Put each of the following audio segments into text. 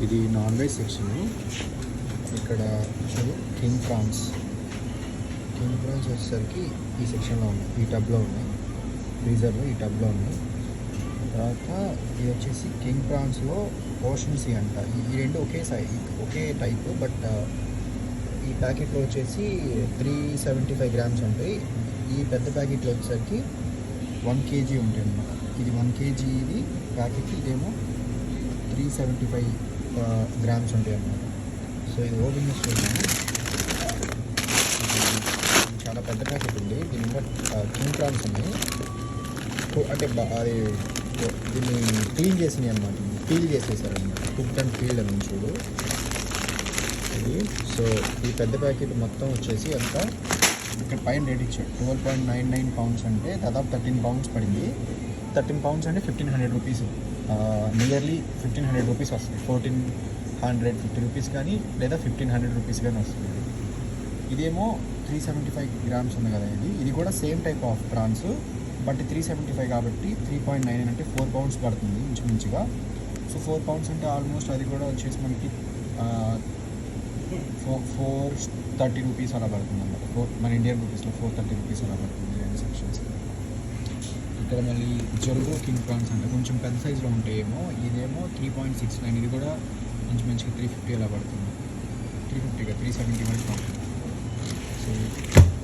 ఇది non veg section. ఇక్కడ చూడు కింగ్ ప్రాన్స్ వచ్చేసరికి ఈ సెక్షన్లో ఉన్నాయి, ఈ టబ్లో ఉన్నాయి, ఫ్రీజర్లో ఈ టబ్లో ఉన్నాయి. తర్వాత ఇది వచ్చేసి కింగ్ ప్రాన్స్లో ఓషన్ సీ అంట. ఈ రెండు ఒకే టైప్, బట్ ఈ ప్యాకెట్లో వచ్చేసి 375 గ్రామ్స్ ఉంటాయి. ఈ పెద్ద ప్యాకెట్లో వచ్చేసరికి 1 kg ఉంటాయి అన్నమాట. ఇది 1 kg ఇది ప్యాకెట్, ఇదేమో 375 గ్రామ్స్ ఉంటాయి అన్నమాట. సో ఇది ఓపెన్ చేసి చూద్దాము. చాలా పెద్ద ప్యాకెట్ ఉంది. దీని ఇంకా కింగ్ ప్రాన్స్ ఉన్నాయి. అంటే అది దీన్ని క్లీన్ చేసినాయి అన్నమాట, పీల్ చేసేసారనమాట. కుక్ అండ్ పీల్ అని చూడు ఇది. సో ఈ పెద్ద ప్యాకెట్ మొత్తం వచ్చేసి అంత ఇక్కడ పైన రేట్ ఇచ్చాడు 12.99 pounds, అంటే దాదాపు 13 pounds పడింది. 13 pounds అంటే 1500 రూపీస్, నియర్లీ 1500 రూపీస్ వస్తుంది. 1450 రూపీస్ కానీ లేదా 1500 రూపీస్ కానీ వస్తుంది. ఇదేమో 375 గ్రామ్స్ ఉంది కదా, ఇది కూడా same type of prawns, but 375 కాబట్టి 3.9 అంటే 4 pounds పడుతుంది ఇంచుమించుగా. సో 4 pounds అంటే ఆల్మోస్ట్ అది కూడా వచ్చేసి మనకి 430 రూపీస్ అలా పడుతుంది అన్నమాట. మన ఇండియన్ రూపీస్లో 430 రూపీస్ అలా పడుతుంది రెండు సెక్షన్స్. ఇక్కడ మళ్ళీ జరుగు కింగ్ ప్రాన్స్ అంటే కొంచెం పెద్ద సైజులో ఉంటాయేమో. ఇదేమో 3.69, ఇది కూడా ఇంచుమించుగా 350 అలా పడుతుంది. 350గా 370 వరకు పడుతుంది. సో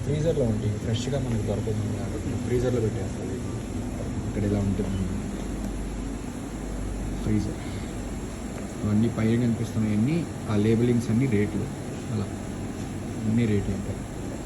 ఫ్రీజర్లో ఉంటాయి, ఫ్రెష్గా మనకు దొరుకుతుంది కాబట్టి ఫ్రీజర్లో పెట్టేస్తాను. ఇక్కడ ఇలా ఉంటుంది ఫ్రీజర్. అవన్నీ పైన కనిపిస్తున్నాయన్నీ ఆ లేబులింగ్స్ అన్నీ రేట్లు, అలా అన్నీ రేట్లు ఉంటాయి.